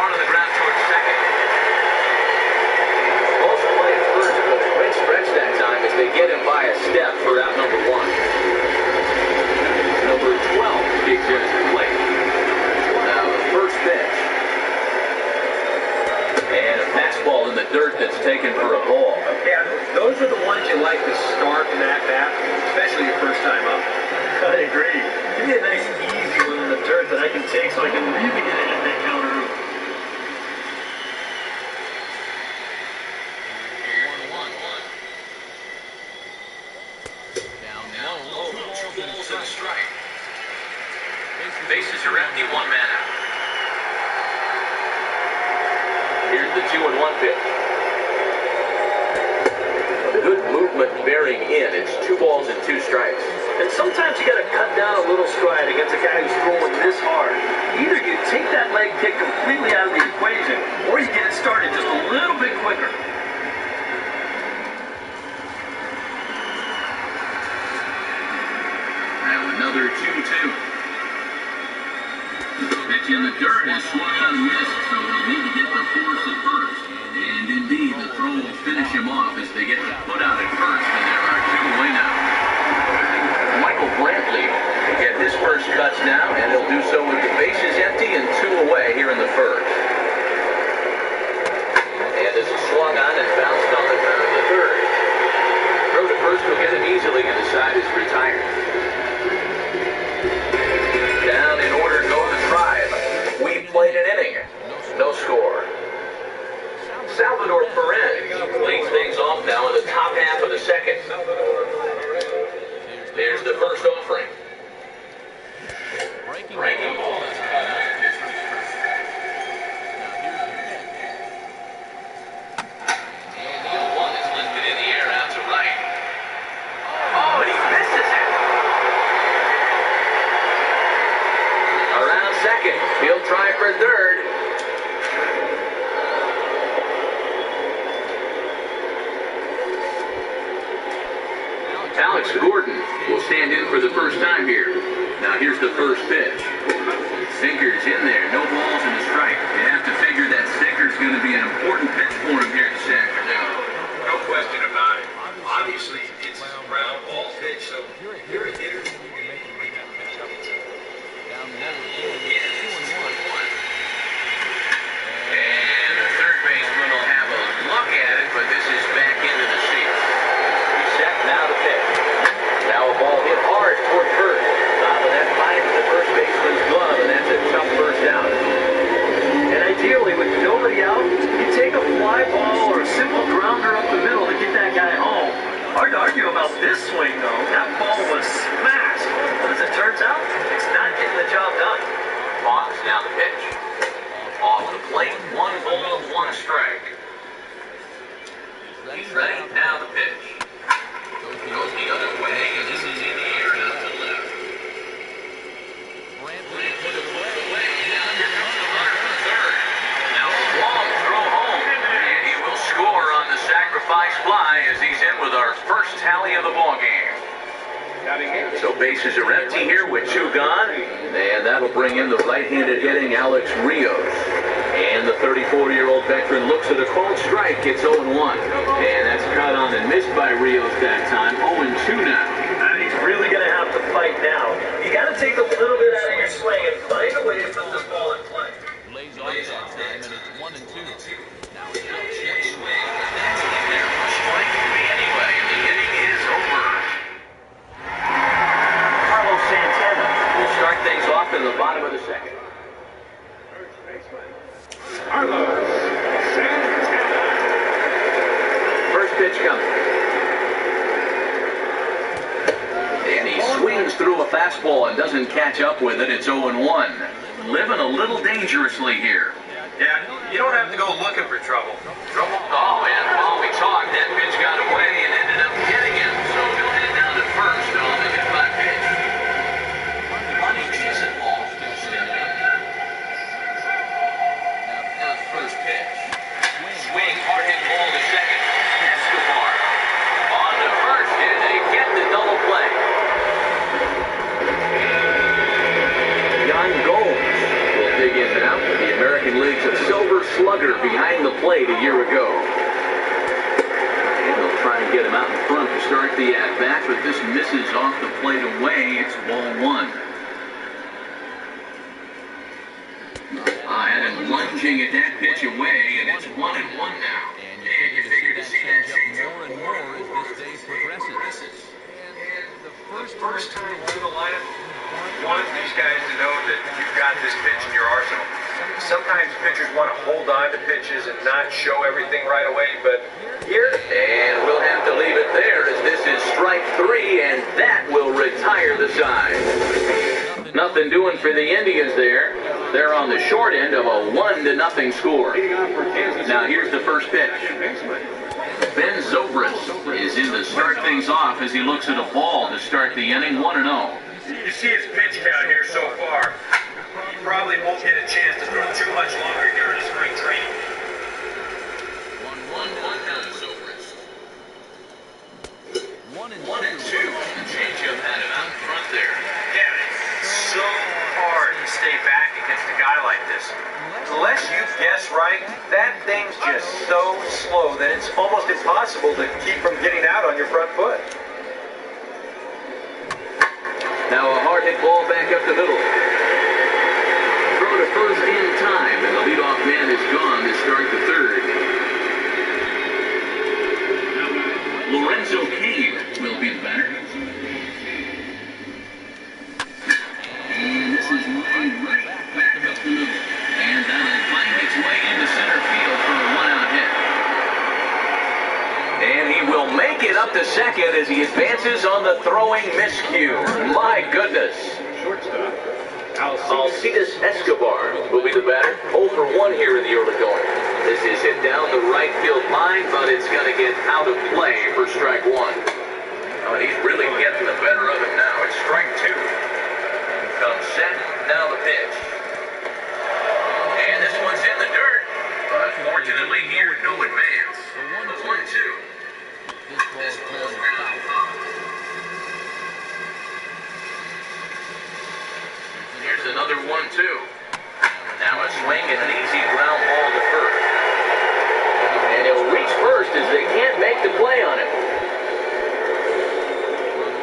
hard on the ground towards second. Most play first, but a great stretch that time as they get him by a step for out number 1. Number 12 digs in his plate. Now the first pitch. And a fastball in the dirt that's taken for a ball. Yeah, those are the ones you like to start in that bat, especially your first time up. I agree. Give me a nice easy one in the dirt that I can take so I can really get it in that counter room. Down low. 2 balls and a strike. Bases are empty, 1 man out. Here's the 2-1 pitch. Good movement bearing in. It's 2 balls and 2 strikes. And sometimes you got to cut down a little stride against a guy who's throwing this hard. Either you take that leg kick completely out of the equation, or you get it started just a little bit quicker. Now another 2-2. Pitch in the dirt is swung on and missed, so they'll need to get the force at first. And indeed, the throw will finish him off as they get the put out at first, and there are 2 away now. Michael Brantley will get his first cuts now, and he'll do so with the bases empty and 2 away here in the first. And this is swung on and bounced on the ground in the third. Throw to first will get him easily, and the side is retired. Down in order go the Tribe. We played an inning. No score. Salvador Perez leads things off now in the top half of the second. There's the first offering. Breaking ball. One is lifted in the air out to right. Oh, and he misses it. Around second. He'll try for third. Alex Gordon will stand in for the first time here. Now here's the first pitch. Sinker's in there, no balls and a strike. You have to figure that sinker's going to be an important pitch for him here this afternoon. No question about it. Obviously, it's a ground ball pitch, so here it is. And the third baseman will have a look at it, but this is back into the seats. He's set now to pitch. Now a ball hit hard toward first. But that finds the first baseman's glove, and that's a tough first down. And ideally, with nobody out, you take a fly ball or a simple grounder up the middle to get that guy home. Hard to argue about this swing, though. That ball was smashed. But as it turns out, it's not getting the job done. Fox now the pitch. Off the plate, 1 ball, 1 strike. He's ready, now the pitch. Goes the other way, and this is in the air out to left. Brantley put it away. Now here comes the runner for third. Now a long throw home, and he will score on the sacrifice fly as he's in with our first tally of the ballgame. So bases are empty here with 2 gone, and that'll bring in the right-handed hitting Alex Rios. And the 34-year-old veteran looks at a called strike. It's 0-1. And that's cut on and missed by Rios that time. 0-2 now. And he's really going to have to fight now. You got to take a little bit out of your swing and find a way to put this ball in play. Lays off time, and it's 1-2. Now it's out swing. That's in there for strike 3 anyway, and the inning is over. Carlos Santana will start things off in the bottom of the second. Carlos Santana. First pitch coming. And he swings through a fastball and doesn't catch up with it. It's 0-1. Living a little dangerously here. Yeah, you don't have to go looking for trouble. Oh, and while we talked, that pitch got away and ended up getting him. So he'll head down to first on the hit-by pitch. Money isn't off. Now the first pitch. Swing, hard hit ball to second. Escobar on to first, and they get the double play. Jan Gomes will dig begins now. The American League's silver slugger behind the plate a year ago. And they'll try and get him out in front to start the at-bat, but this misses off the plate away. It's ball one. And lunging at that pitch away, and it's 1-1 now. And you figure to see that change more and more as this day progresses. The first time through the lineup, want these guys to know that you've got this pitch in your arsenal. Sometimes pitchers want to hold on to pitches and not show everything right away, but here... And we'll have to leave it there as this is strike three, and that will retire the side. Nothing doing for the Indians there. They're on the short end of a 1-0 score. Now here's the first pitch. Ben Zobrist is in to start things off as he looks at a ball to start the inning 1-0. You see his pitch count here so far. He probably won't get a chance to throw too much longer during his spring training. 1-1 now to Zobrist. 1-2. The changeup had him out in front there. Yeah, it's so hard to stay back against a guy like this. Unless you guess right, that thing's just so slow that it's almost impossible to keep from getting out on your front foot. Now a hard hit ball back up the middle. Throw to first in time, and the leadoff man is gone to start the third. Lorenzo Cade will be the batter. And this is line right back up the middle. And that'll find its way into center field for a one-out hit. And he will make it up to second as he advances on the throwing miscue. My goodness. Shortstop. Alcides Escobar will be the batter. 0 for 1 here in the early going. This is hit down the right field line, but it's going to get out of play for strike one. Oh, and he's really getting the better of him now. It's strike two. Comes set, now the pitch. And this one's in the dirt. Unfortunately here, no advance. The 1-2. This ball's foul. Here's another 1-2. Now a swing and an easy ground ball to first. And he'll reach first as they can't make the play on it.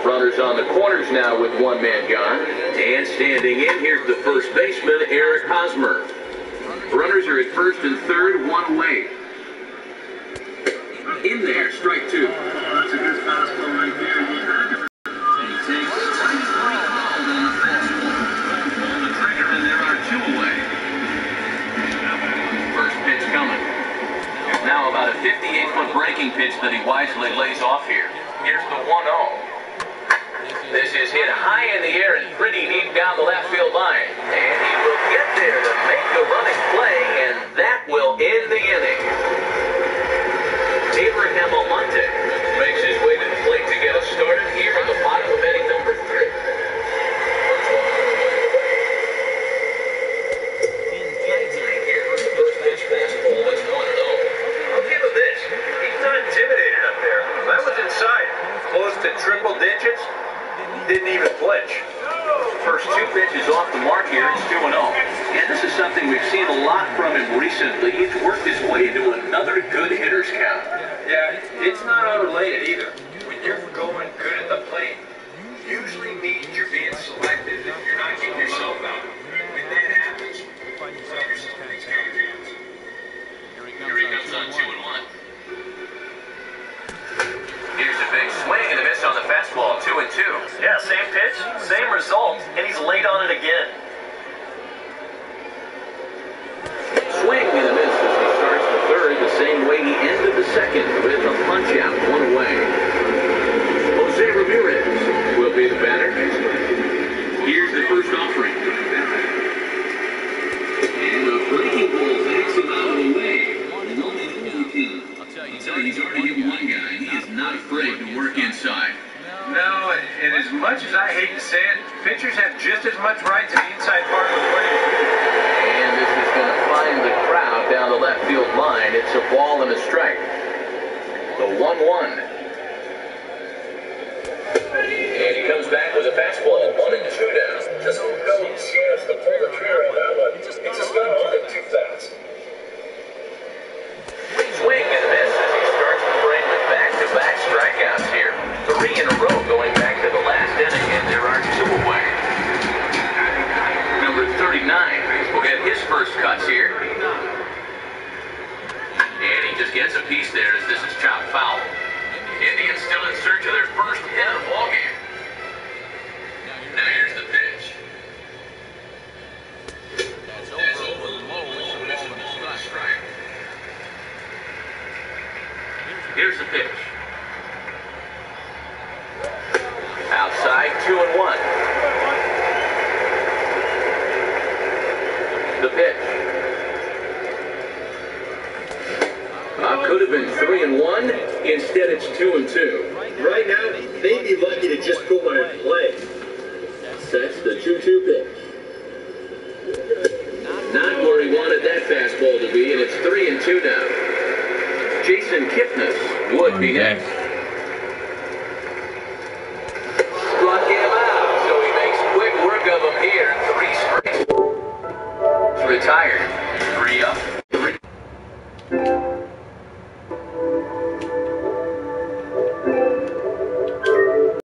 Runners on the corners now with one man gone. And standing in, here's the first baseman, Eric Hosmer. Runners are at first and third, one away. In there, strike two. That's a good fastball right there. He takes strike three called on the fastball. Pull the trigger, and there are two away. First pitch coming. Now about a 58-foot breaking pitch that he wisely lays off here. Here's the 1-0. This is hit high in the air and pretty deep down the left field line. And he will get there to make the running play, and that will end the inning. Abraham Almonte makes his way to the plate to get us started here in the bottom of inning number 3. I'll give him this. He's not intimidated up there. That was inside. Close to triple digits. Didn't even flinch. First two pitches off the mark here. It's 2-0. And this is something we've seen a lot from him recently. He's worked his way into another good hitter's count. Yeah, it's not unrelated either. When you're going good at the plate, usually means you're being selected and you're not getting yourself out. When that happens, Here he comes on 2-1. Here's a big swing and a miss on the fastball, 2-2. Yeah, same pitch, same result, and he's late on it again. Swing and a miss as he starts the third the same way he ended the second with a punch-out, one away. Jose Ramirez will be the batter. Here's the first offering. And a breaking ball takes him out of the way. And only he's already hit one guy. He is not afraid to work inside. no, and as much as I hate to say it, pitchers have just as much right to the inside part of the plate. And this is going to find the crowd down the left field line. It's a ball and a strike. The 1-1. And he comes back with a fastball, 1-2 down. Just go just to pull the trigger on that one. It's a apiece there as this is chopped foul. Indians still in search of their first hit of the ballgame. Now here's the pitch. That's over low. It's a ball and a strike. Here's the pitch. Outside, 2-1. The pitch. Could have been 3-1. Instead, it's 2-2. Right now, they'd be lucky to just put one in play. Sets the 2-2 pitch. Not where he wanted that fastball to be, and it's 3-2 now. Jason Kipnis would be next.